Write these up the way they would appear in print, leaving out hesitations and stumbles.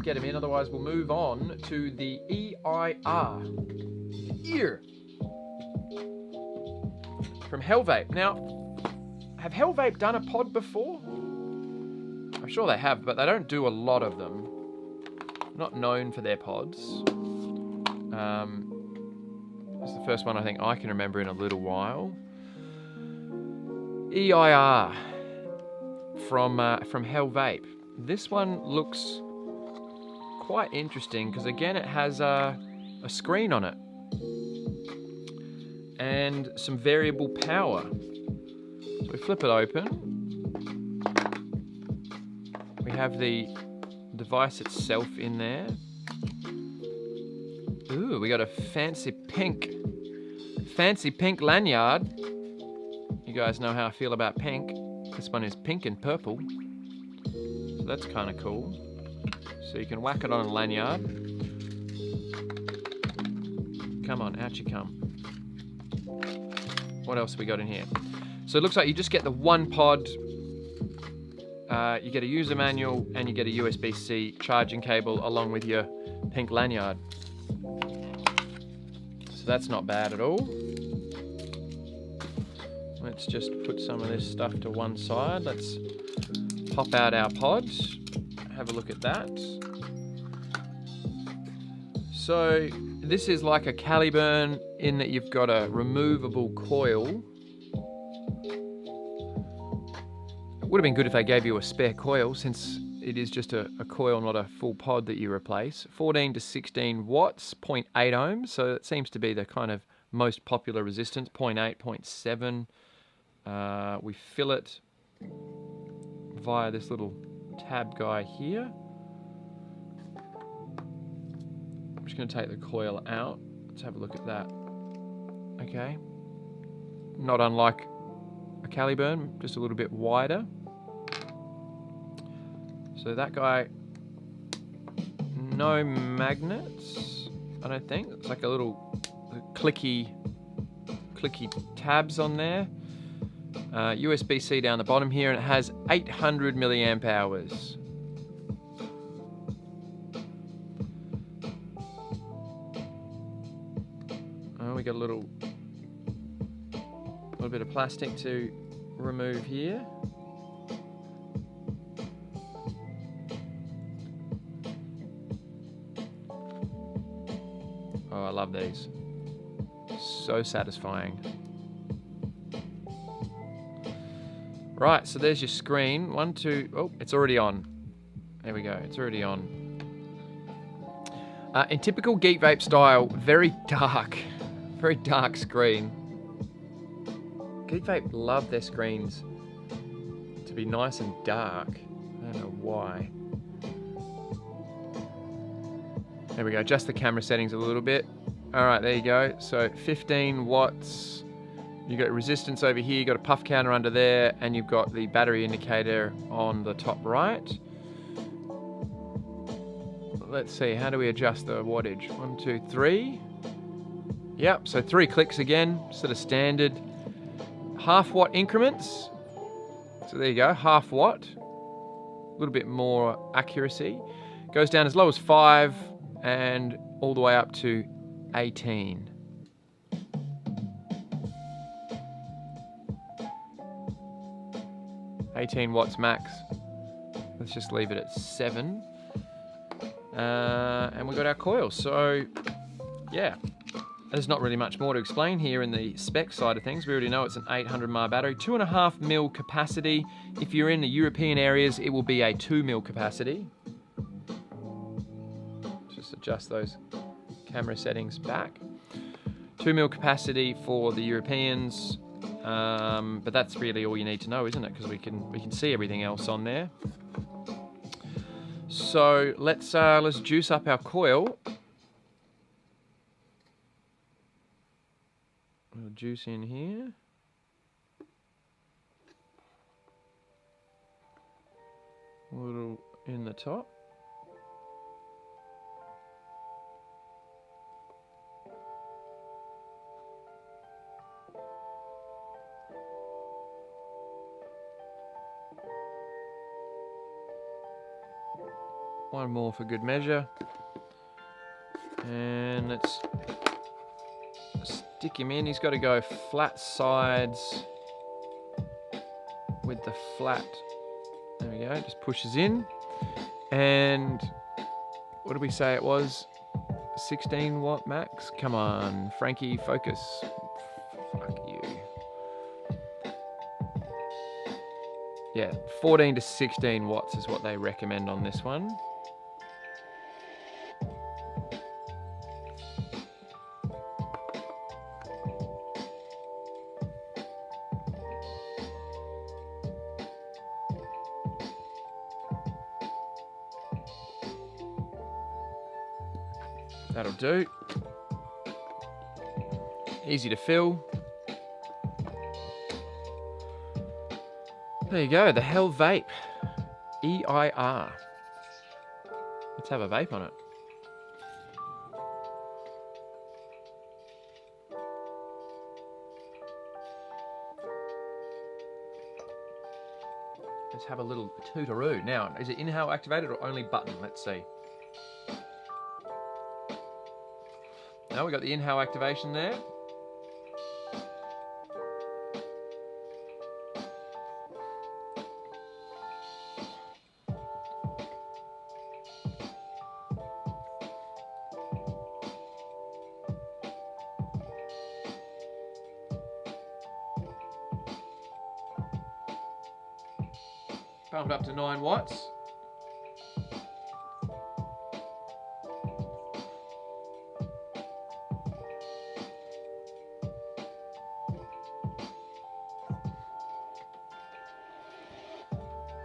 get him in. Otherwise, we'll move on to the EIR. Eir. From Vape. Now, have Vape done a pod before? I'm sure they have, but they don't do a lot of them. Not known for their pods. It's the first one I think I can remember in a little while. EIR from Vape. This one looks quite interesting because again it has a screen on it and some variable power. So we flip it open. We have the device itself in there. Ooh, we got a fancy pink lanyard. You guys know how I feel about pink. This one is pink and purple. So that's kind of cool. So you can whack it on a lanyard. Come on, out you come. What else have we got in here? So it looks like you just get the one pod. You get a user manual and you get a USB-C charging cable along with your pink lanyard. So that's not bad at all. Let's just put some of this stuff to one side. Let's pop out our pods. Have a look at that. So this is like a Caliburn in that you've got a removable coil. It would have been good if they gave you a spare coil since it is just a coil, not a full pod that you replace. 14 to 16 watts, 0.8 ohms. So it seems to be the kind of most popular resistance, 0.8, 0.7. We fill it via this little tab guy here. I'm just going to take the coil out. Let's have a look at that. Okay. Not unlike a Caliburn, just a little bit wider. So that guy, no magnets, I don't think. It's like a little clicky tabs on there. USB-C down the bottom here, and it has 800 milliamp hours. Oh, we got a little bit of plastic to remove here. Oh, I love these. So satisfying. Right, so there's your screen. One, two, oh, it's already on. There we go, it's already on. In typical Geek Vape style, very dark screen. Geek Vape love their screens to be nice and dark. I don't know why. There we go, adjust the camera settings a little bit. All right, there you go. So 15 watts. You've got resistance over here, you've got a puff counter under there, and you've got the battery indicator on the top right. Let's see, how do we adjust the wattage? 1, 2, 3. Yep, so 3 clicks again, sort of standard. Half watt increments. So there you go, half watt. A little bit more accuracy. Goes down as low as 5 and all the way up to 18. Watts max. Let's just leave it at 7. And we got our coil. So, yeah, there's not really much more to explain here in the spec side of things. We already know it's an 800 mAh battery, 2.5 mil capacity. If you're in the European areas, it will be a 2 mil capacity. Just adjust those camera settings back. 2 mil capacity for the Europeans. But that's really all you need to know, isn't it? Because we can see everything else on there. So let's juice up our coil. A little juice in here. A little in the top. one more for good measure. And let's stick him in. He's got to go flat sides with the flat. There we go, just pushes in. And what did we say it was? 16 watt max? Come on, Frankie, focus. Fuck you. Yeah, 14 to 16 watts is what they recommend on this one. That'll do. Easy to fill. There you go, the Hell Vape. EIR. Let's have a vape on it. Let's have a little tootaroo. Now, is it inhale activated or only button? Let's see. Now we got the inhale activation there. Pumped up to 9 watts.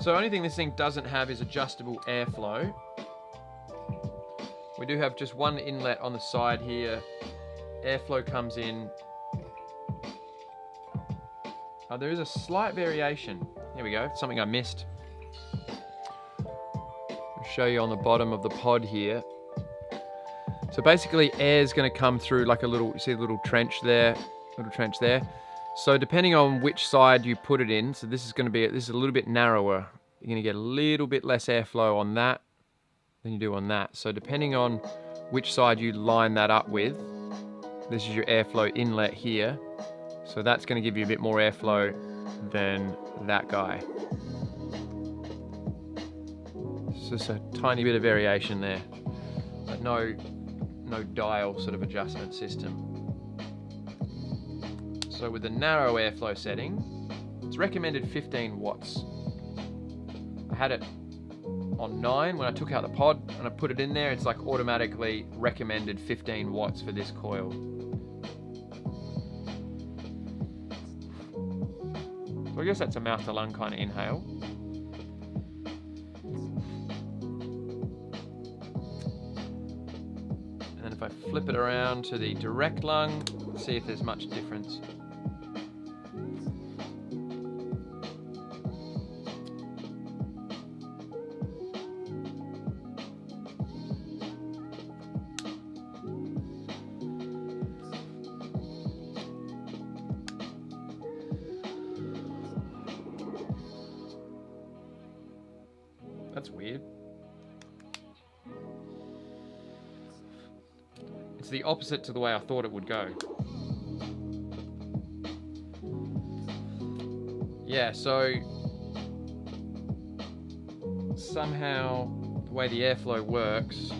So only thing this thing doesn't have is adjustable airflow. We do have just one inlet on the side here. Airflow comes in. Oh, there is a slight variation. Here we go, something I missed. I'll show you on the bottom of the pod here. So basically air is going to come through like a little, you see a little trench there, So depending on which side you put it in, so this is a little bit narrower. You're going to get a little bit less airflow on that than you do on that. So depending on which side you line that up with, this is your airflow inlet here. So that's going to give you a bit more airflow than that guy. It's just a tiny bit of variation there, but no dial sort of adjustment system. So with the narrow airflow setting, it's recommended 15 watts. I had it on 9 when I took out the pod and I put it in there. It's like automatically recommended 15 watts for this coil. So I guess that's a mouth to lung kind of inhale. And then if I flip it around to the direct lung, see if there's much difference. That's weird. It's the opposite to the way I thought it would go. Yeah, so somehow the way the airflow works,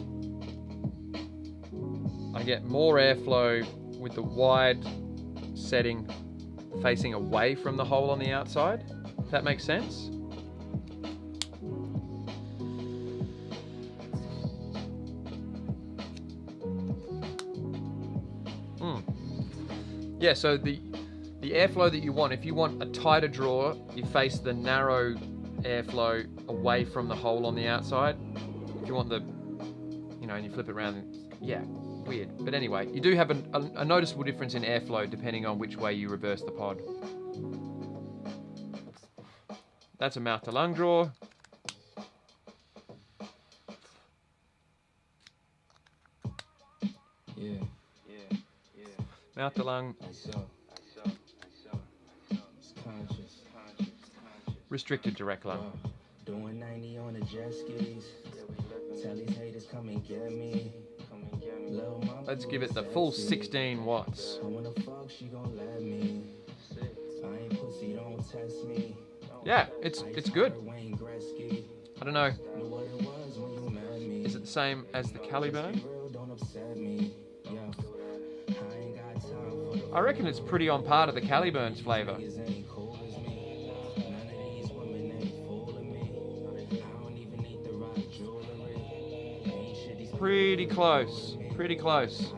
I get more airflow with the wide setting facing away from the hole on the outside, if that makes sense. Yeah, so the airflow that you want, if you want a tighter draw, you face the narrow airflow away from the hole on the outside. If you want the, and you flip it around, yeah, weird. But anyway, you do have a noticeable difference in airflow depending on which way you reverse the pod. That's a mouth to lung draw. Mouth to lung. Restricted direct lung. Doing 90 on the jet skis. Let's give it the full 16 watts. Yeah, it's good. I don't know. Is it the same as the Caliburn? I reckon it's pretty on par to the Caliburn's flavour. Pretty close. Pretty close.